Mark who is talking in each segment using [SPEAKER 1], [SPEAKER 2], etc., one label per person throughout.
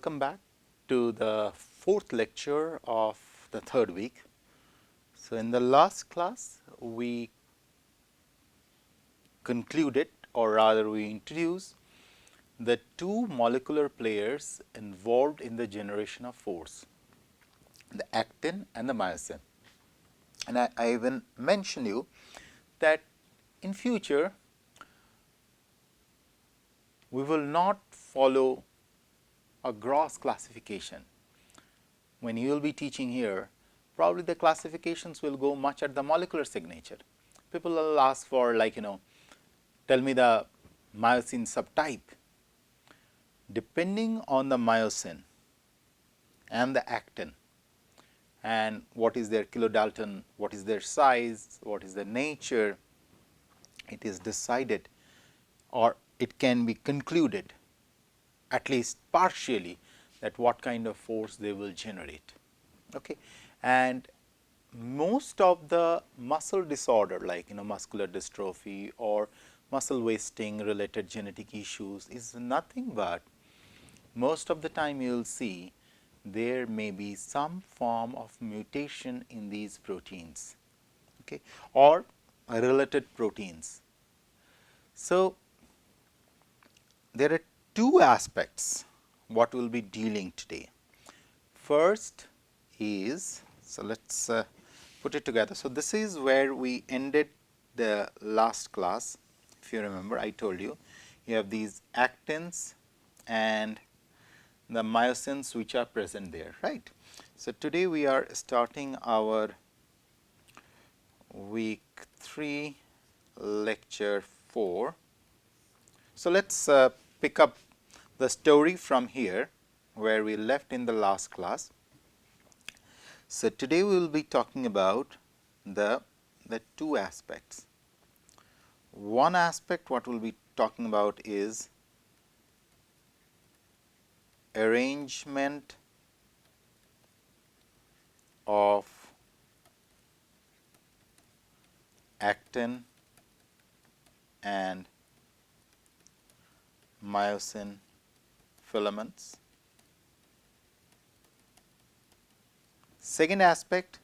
[SPEAKER 1] welcome back to the fourth lecture of the third week. So, in the last class we concluded, or rather we introduced the two molecular players involved in the generation of force, the actin and the myosin. And I even mentioned you that in future we will not follow a gross classification. When you will be teaching here, probably the classifications will go much at the molecular signature. People will ask for, like, tell me the myosin subtype. Depending on the myosin and the actin and what is their kilodalton, what is their size, what is the nature, it is decided, or it can be concluded at least partially, that what kind of force they will generate. Okay. And most of the muscle disorder, like muscular dystrophy or muscle wasting related genetic issues, is nothing but most of the time you will see there may be some form of mutation in these proteins, okay, or related proteins. So, there are two aspects what we will be dealing today. First is, so let us put it together. So, this is where we ended the last class. If you remember, I told you, you have these actins and the myosins which are present there, right. So, today we are starting our week 3 lecture 4. So, let us pick up the story from here where we left in the last class. So, today we will be talking about the two aspects. One aspect what we will be talking about is arrangement of actin and myosin filaments. Second aspect,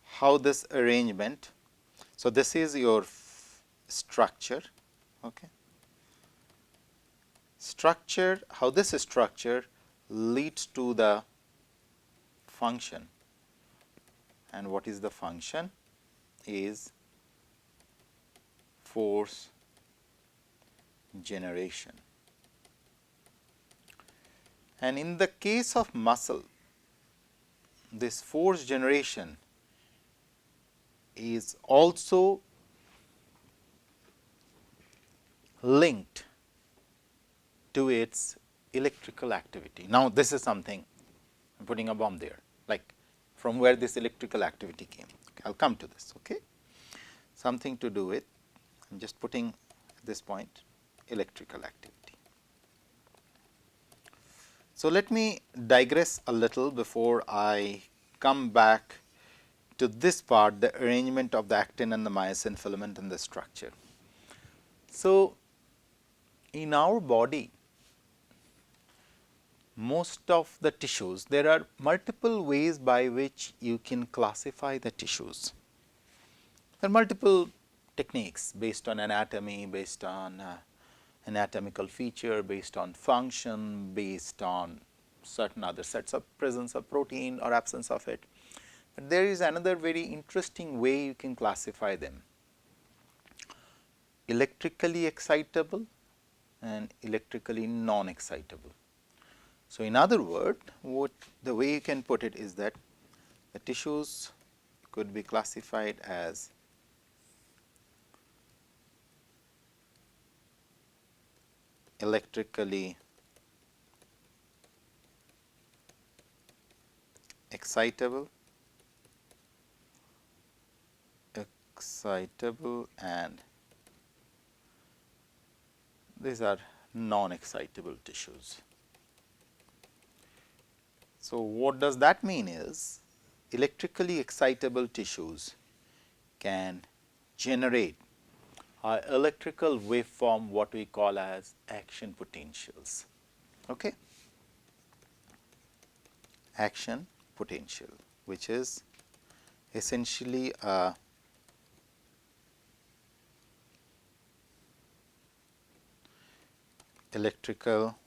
[SPEAKER 1] how this arrangement, so this is your structure, okay. Structure, how this structure leads to the function, and what is the function is force generation. And in the case of muscle, this force generation is also linked to its electrical activity. Now, this is something I am putting a bomb there, like from where this electrical activity came. Okay, I will come to this. Okay, something to do with, I am just putting at this point electrical activity. So, let me digress a little before I come back to this part, the arrangement of the actin and the myosin filament and the structure. So, in our body, most of the tissues, there are multiple ways by which you can classify the tissues. There are multiple techniques based on anatomy, based on anatomical feature, based on function, based on certain other sets of presence of protein or absence of it. But there is another very interesting way you can classify them: electrically excitable and electrically non-excitable. So, in other words, the way you can put it is that the tissues could be classified as electrically excitable, and these are non-excitable tissues. So, what does that mean is electrically excitable tissues can generate electrical waveform what we call as action potentials. Okay. action potential, which is essentially a electrical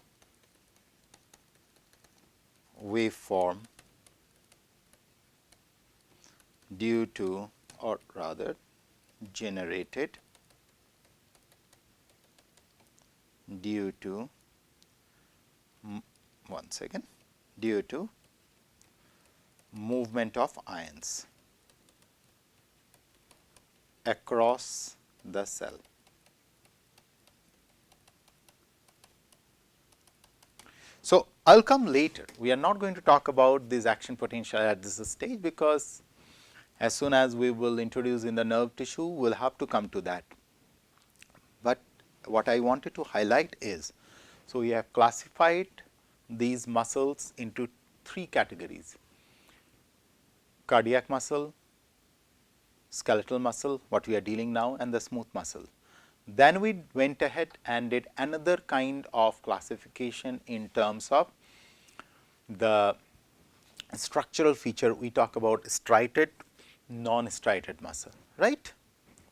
[SPEAKER 1] waveform due to, or rather generated due to, one second, due to movement of ions across the cell. So, I will come later. We are not going to talk about this action potential at this stage, because as soon as we will introduce in the nerve tissue, we will have to come to that. But what I wanted to highlight is, so we have classified these muscles into three categories: cardiac muscle, skeletal muscle, what we are dealing now, and the smooth muscle. Then we went ahead and did another kind of classification in terms of the structural feature. We talk about striated, non-striated muscle, right?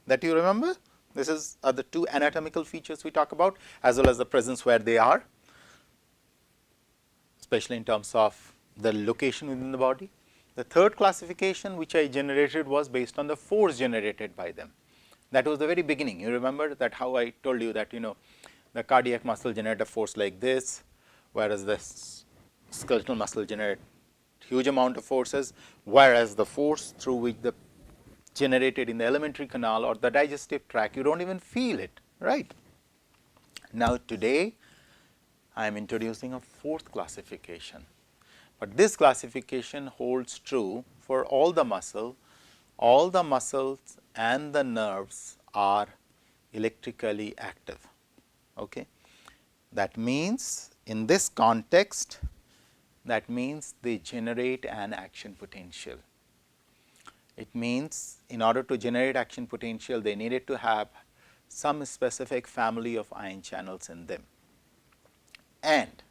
[SPEAKER 1] That you remember? This is the two anatomical features we talk about, as well as the presence where they are, especially in terms of the location within the body. The third classification which I generated was based on the force generated by them. That was the very beginning. You remember that how I told you that, the cardiac muscle generate a force like this, whereas the skeletal muscle generate huge amount of forces, whereas the force through which the generated in the alimentary canal or the digestive tract, you don't even feel it, right? Now today I am introducing a fourth classification, but this classification holds true for all the muscles and the nerves are electrically active. Okay? That means in this context, that means they generate an action potential. It means in order to generate action potential, they needed to have some specific family of ion channels in them. And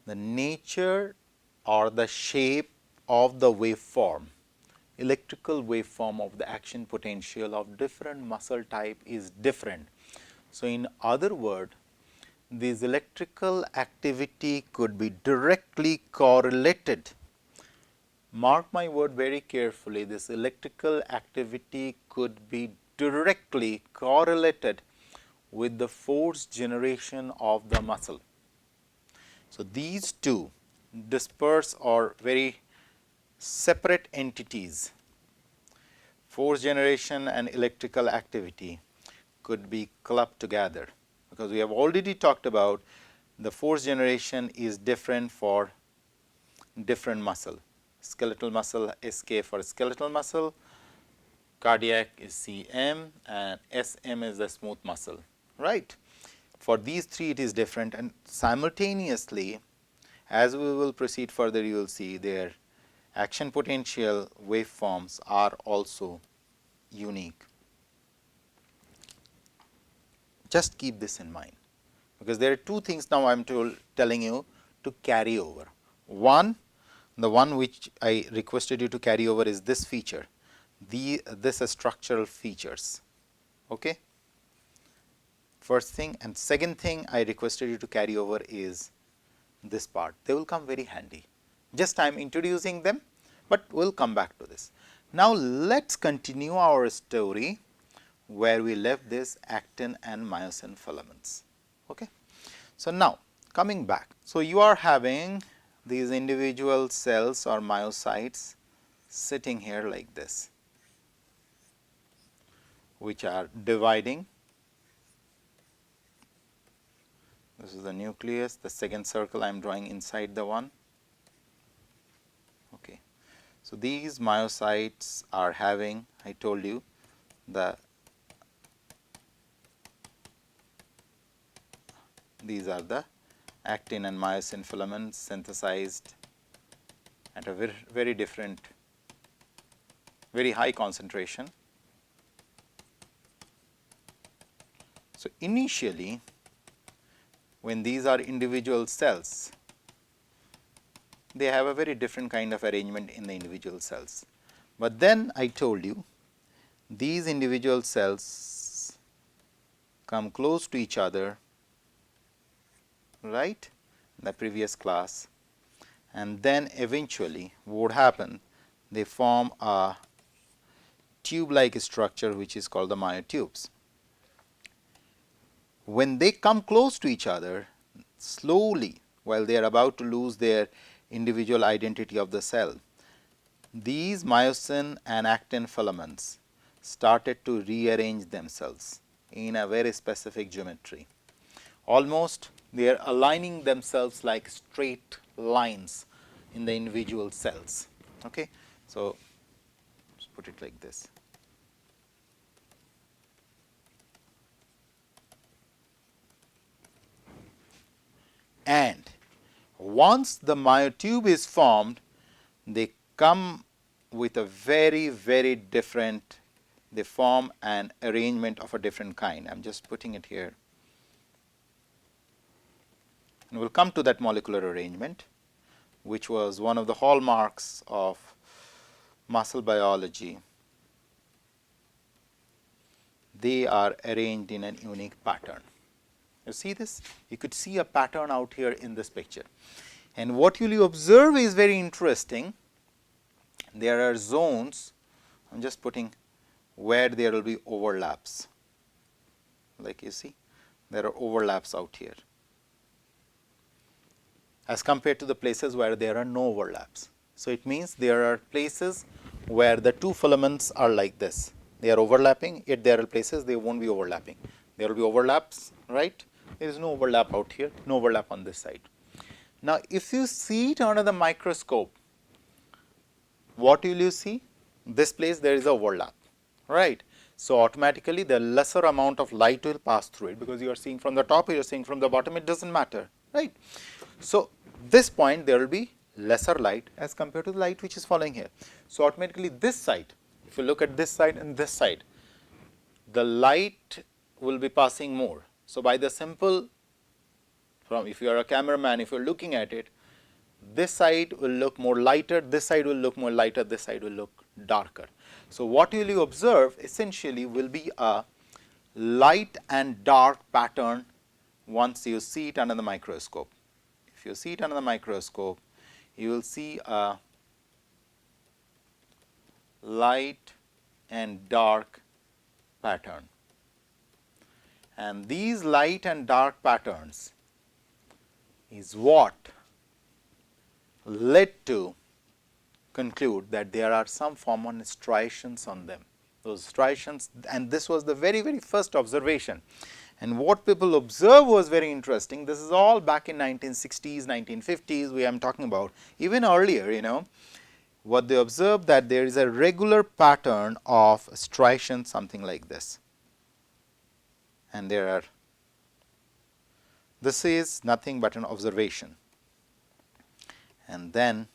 [SPEAKER 1] the nature or the shape of the waveform, electrical waveform of the action potential of different muscle type is different. So, in other words, this electrical activity could be directly correlated. Mark my word very carefully, this electrical activity could be directly correlated with the force generation of the muscle. So, these two disperse or very separate entities, force generation and electrical activity, could be clubbed together, because we have already talked about the force generation is different for different muscle. Skeletal muscle is K for skeletal muscle, cardiac is CM, and SM is the smooth muscle, right? For these three it is different, and simultaneously as we will proceed further, you will see their action potential waveforms are also unique. Just keep this in mind, because there are two things now I am telling you to carry over. One, the one which I requested you to carry over is this feature, this structural features. Okay? First thing, and second thing I requested you to carry over is this part. They will come very handy. Just I am introducing them, but we will come back to this. Now, let us continue our story where we left this actin and myosin filaments. Okay? So, now coming back. So, you are having these individual cells or myocytes sitting here like this, which are dividing. This is the nucleus, the second circle I am drawing inside the one. Okay. So, these myocytes are having, I told you, these are the actin and myosin filaments synthesized at a very different, very high concentration. So, initially when these are individual cells, they have a very different kind of arrangement in the individual cells. But then I told you these individual cells come close to each other, right, in the previous class, and then eventually what would happen, they form a tube like structure which is called the myotubes. When they come close to each other, slowly, while they are about to lose their individual identity of the cell, these myosin and actin filaments started to rearrange themselves in a very specific geometry. Almost they are aligning themselves like straight lines in the individual cells. Okay? So, let's put it like this. And once the myotube is formed, they come with a very, very different, they form an arrangement of a different kind. I am just putting it here. And we will come to that molecular arrangement, which was one of the hallmarks of muscle biology. They are arranged in a unique pattern. You see this? You could see a pattern out here in this picture. And what you will observe is very interesting. There are zones, I am just putting where there will be overlaps. Like you see, there are overlaps out here, as compared to the places where there are no overlaps. So, it means there are places where the two filaments are like this. They are overlapping, yet there are places they won't be overlapping. There will be overlaps, right? There is no overlap out here, no overlap on this side. Now, if you see it under the microscope, what will you see? This place there is a overlap, right? So, automatically the lesser amount of light will pass through it, because you are seeing from the top, you are seeing from the bottom, it does not matter, right. So, this point there will be lesser light as compared to the light which is following here. So, automatically this side, if you look at this side and this side, the light will be passing more. So, by the simple, from if you are a cameraman, if you are looking at it, this side will look more lighter, this side will look more lighter, this side will look darker. So, what will you observe essentially will be a light and dark pattern once you see it under the microscope. If you see it under the microscope, you will see a light and dark pattern. And these light and dark patterns is what led to conclude that there are some form of striations on them. Those striations, and this was the very, very first observation. And what people observed was very interesting. This is all back in 1960s, 1950s, we am talking about, even earlier, what they observed, that there is a regular pattern of striations, something like this. And this is nothing but an observation. And then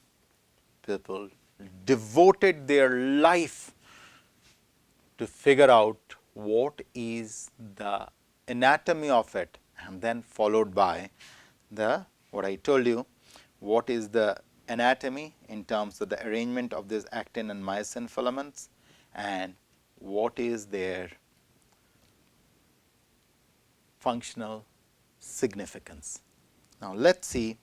[SPEAKER 1] people devoted their life to figure out what is the anatomy of it, and then followed by what I told you, what is the anatomy in terms of the arrangement of these actin and myosin filaments, and what is their functional significance. Now, let us see.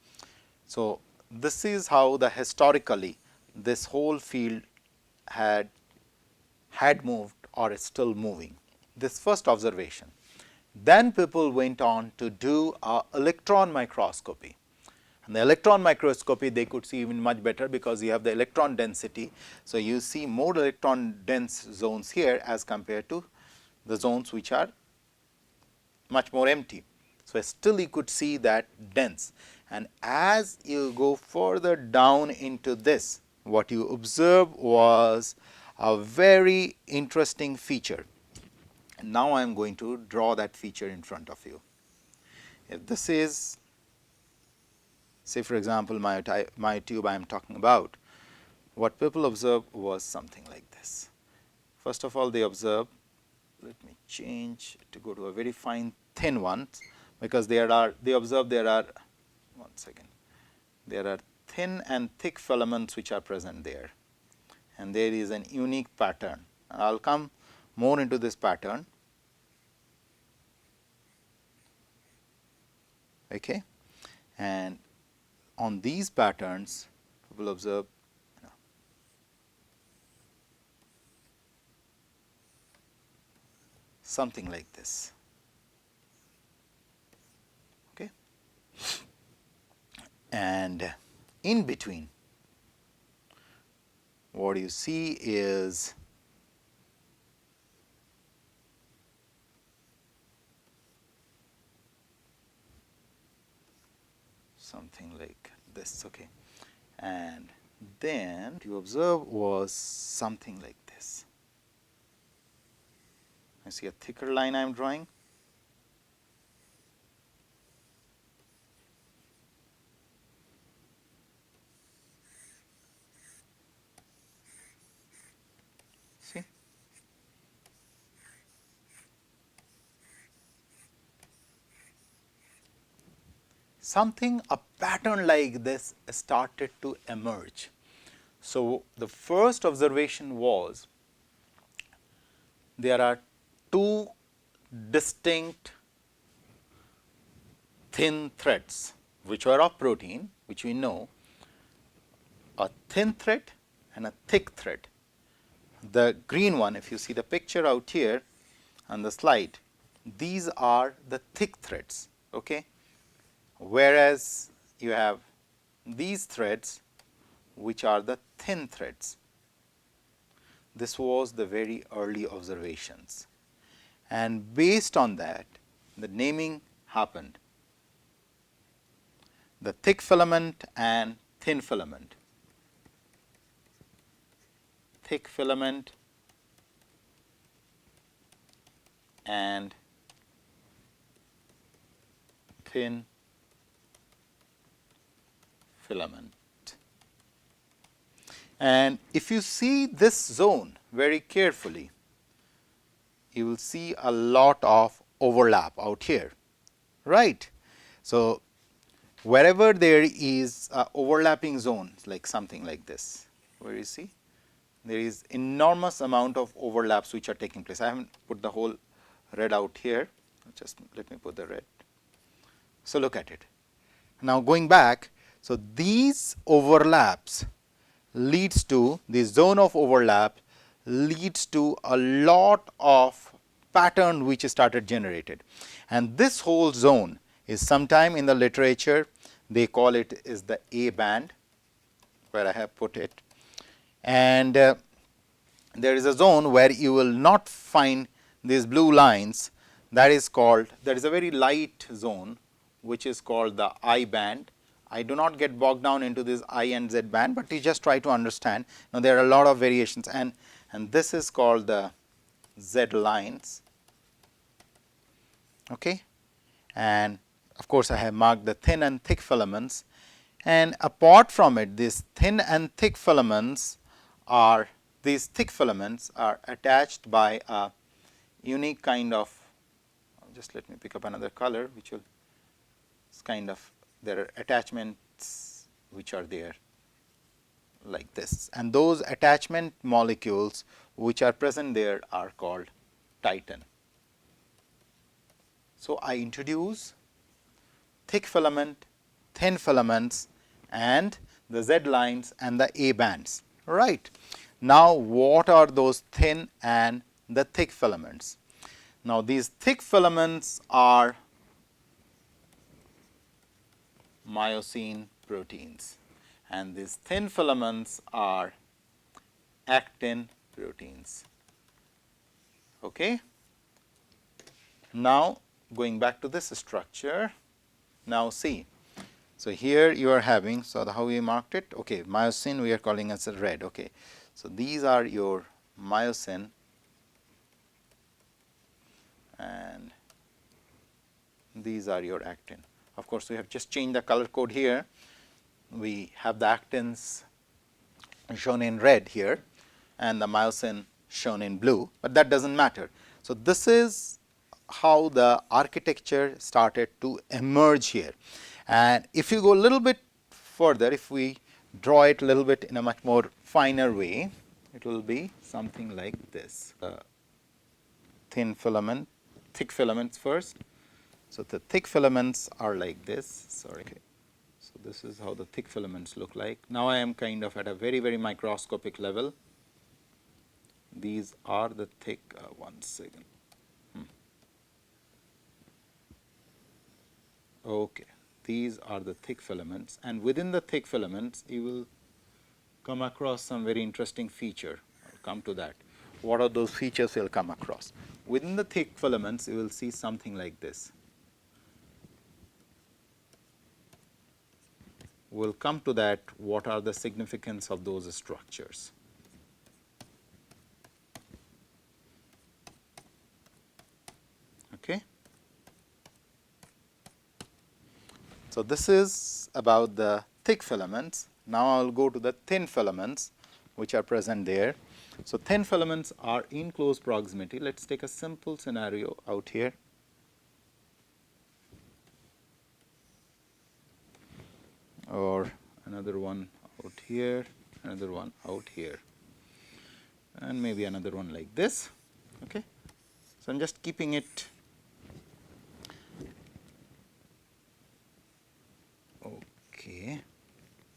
[SPEAKER 1] So, this is how historically this whole field had moved or is still moving. This first observation. Then people went on to do electron microscopy. And the electron microscopy, they could see even much better, because you have the electron density. So, you see more electron dense zones here as compared to the zones which are much more empty. So, still you could see that dense, and as you go further down into this, what you observe was a very interesting feature. And now I am going to draw that feature in front of you. If this is, say for example, myotube I am talking about, what people observed was something like this. First of all, they observe, let me change to go to a very fine thin one, because they observe there are, one second, there are thin and thick filaments which are present there, and there is an unique pattern. I will come more into this pattern. Okay. And on these patterns, we will observe something like this. Okay. And in between, what you see is something like this. Okay. And then you observe was something like this. I see a thicker line I am drawing. See? Something, a pattern like this started to emerge. So, the first observation was there are two distinct thin threads which are of protein, which we know, a thin thread and a thick thread. The green one, if you see the picture out here on the slide, these are the thick threads, okay? Whereas you have these threads which are the thin threads. This was the very early observations, and based on that the naming happened, the thick filament and thin filament. Thick filament and thin filament. And if you see this zone very carefully, you will see a lot of overlap out here, right. So, wherever there is a overlapping zone, like something like this, where you see there is enormous amount of overlaps which are taking place. I haven't put the whole red out here, just let me put the red. So, look at it. Now, going back, so these overlaps leads to, the zone of overlap leads to a lot of pattern which is started generated, and this whole zone is sometime in the literature they call it is the A band, where I have put it, and there is a zone where you will not find these blue lines, that is called, that is a very light zone which is called the I band. I do not get bogged down into this I and Z band, but you just try to understand. Now, there are a lot of variations, and this is called the Z lines. Okay. And of course, I have marked the thin and thick filaments, and apart from it, these thin and thick filaments are, these thick filaments are attached by a unique kind of, just let me pick up another color which will kind of, there are attachments which are there like this, and those attachment molecules which are present there are called titin. So, I introduce thick filament, thin filaments and the Z lines and the A bands, right. Now, what are those thin and the thick filaments? Now, these thick filaments are myosin proteins, and these thin filaments are actin proteins. Okay. Now, going back to this structure, now see. So, here you are having, so how we marked it, okay, myosin we are calling as a red. Okay. So, these are your myosin and these are your actin. Of course, we have just changed the color code here. We have the actins shown in red here and the myosin shown in blue, but that does not matter. So, this is how the architecture started to emerge here. And if you go a little bit further, if we draw it a little bit in a much more finer way, it will be something like this. Thin filament, thick filaments first. So the thick filaments are like this. Sorry. Okay. So this is how the thick filaments look like. Now I am kind of at a very, very microscopic level. These are the thick. One second. Okay. These are the thick filaments, and within the thick filaments, you will come across some very interesting feature. I'll come to that. What are those features you'll come across? Within the thick filaments, you will see something like this. We'll come to that. What are the significance of those structures? Okay. So this is about the thick filaments. Now I'll go to the thin filaments, which are present there. So thin filaments are in close proximity. Let's take a simple scenario out here. Or another one out here, another one out here, and maybe another one like this. Okay. So I'm just keeping it. Okay.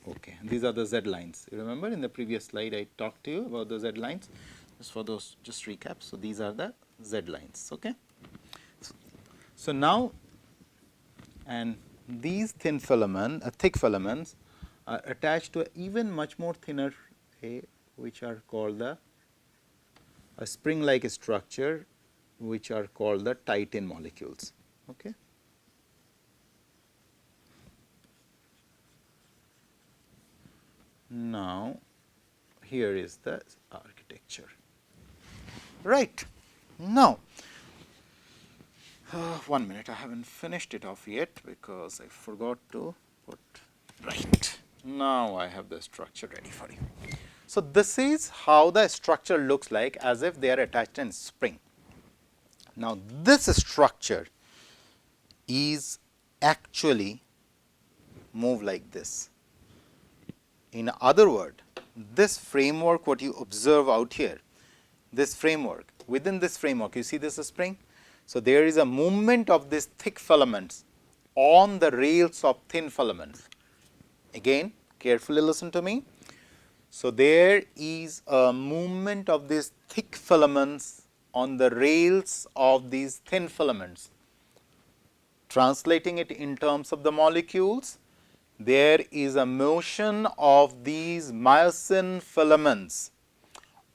[SPEAKER 1] Okay. These are the Z lines. You remember in the previous slide I talked to you about the Z lines. Just for those, just recap. So these are the Z lines. Okay. So now, and these thin filament, thick filaments are attached to even much more thinner, which are called a spring-like structure, which are called the titin molecules. Okay. Now, here is the architecture. Right. Now, 1 minute, I haven't finished it off yet because I forgot to put, right. Now, I have the structure ready for you. So, this is how the structure looks like as if they are attached in spring. Now, this structure is actually move like this. In other words, this framework what you observe out here, this framework, within this framework you see this spring. So, there is a movement of these thick filaments on the rails of thin filaments. Again, carefully listen to me. So, there is a movement of these thick filaments on the rails of these thin filaments. Translating it in terms of the molecules, there is a motion of these myosin filaments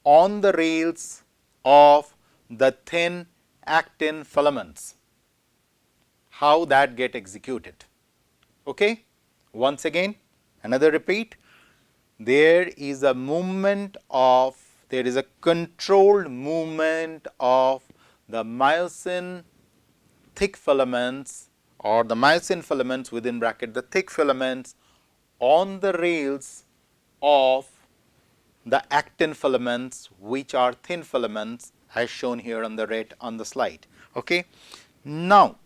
[SPEAKER 1] on the rails of the thin actin filaments. How that get executed? Okay. Once again, another repeat. There is a movement of, there is a controlled movement of the myosin thick filaments or the myosin filaments within bracket the thick filaments on the rails of the actin filaments, which are thin filaments as shown here on the red on the slide. Okay. Now,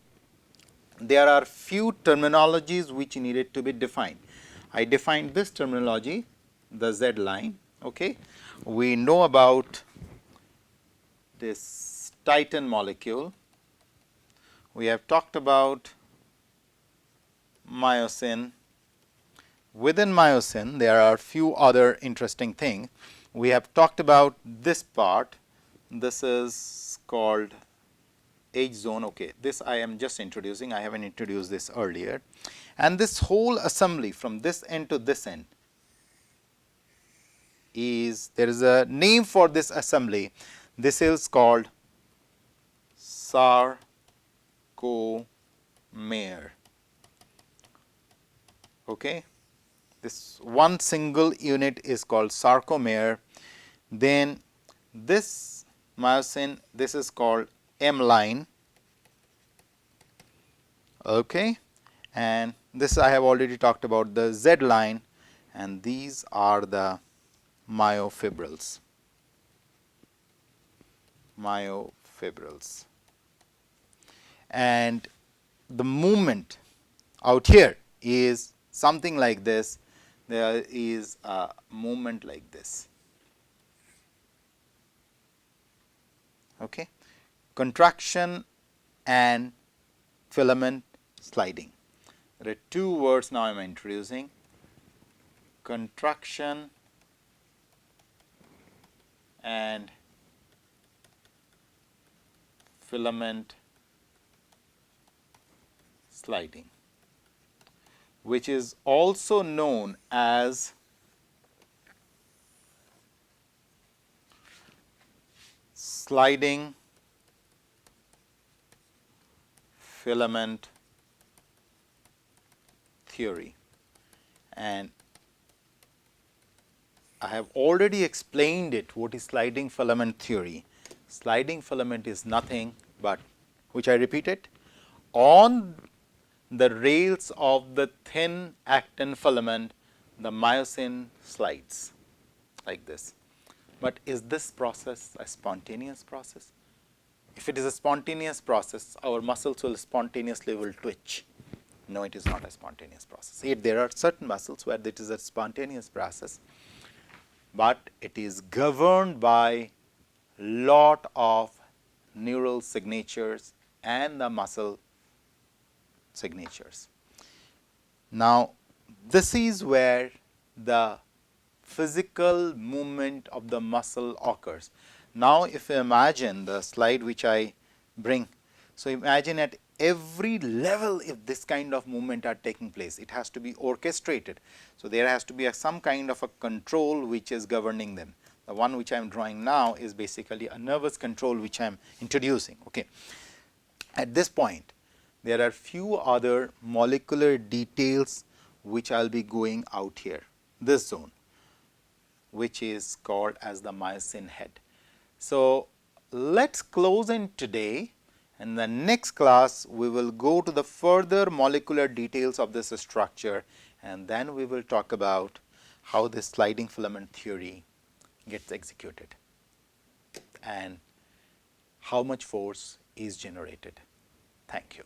[SPEAKER 1] there are few terminologies which needed to be defined. I defined this terminology, the Z line. Okay. We know about this titin molecule. We have talked about myosin. Within myosin, there are few other interesting things. We have talked about this part. This is called H zone. Okay, this I am just introducing. I haven't introduced this earlier. And this whole assembly from this end to this end is, there is a name for this assembly. This is called sarcomere. Okay. This one single unit is called sarcomere. Then this myosin, this is called M line. Okay. And this I have already talked about the Z line, and these are the myofibrils. Myofibrils. And the movement out here is something like this. there is a movement like this. Okay. Contraction and filament sliding. There are two words now I am introducing: contraction and filament sliding, which is also known as sliding filament theory. And I have already explained it, what is sliding filament theory. Sliding filament is nothing but, which I repeated, on the rails of the thin actin filament, the myosin slides like this. But is this process a spontaneous process? If it is a spontaneous process, our muscles will spontaneously will twitch. No, it is not a spontaneous process. Yet there are certain muscles where it is a spontaneous process, but it is governed by lot of neural signatures and the muscle signatures. Now, this is where the physical movement of the muscle occurs. Now, if you imagine the slide which I bring, so imagine at every level if this kind of movement are taking place, it has to be orchestrated. So, there has to be some kind of a control which is governing them. The one which I am drawing now is basically a nervous control which I am introducing. Okay. At this point, there are few other molecular details which I will be going out here, this zone, which is called as the myosin head. So, let us close in today, and the next class we will go to the further molecular details of this structure, and then we will talk about how this sliding filament theory gets executed and how much force is generated. Thank you.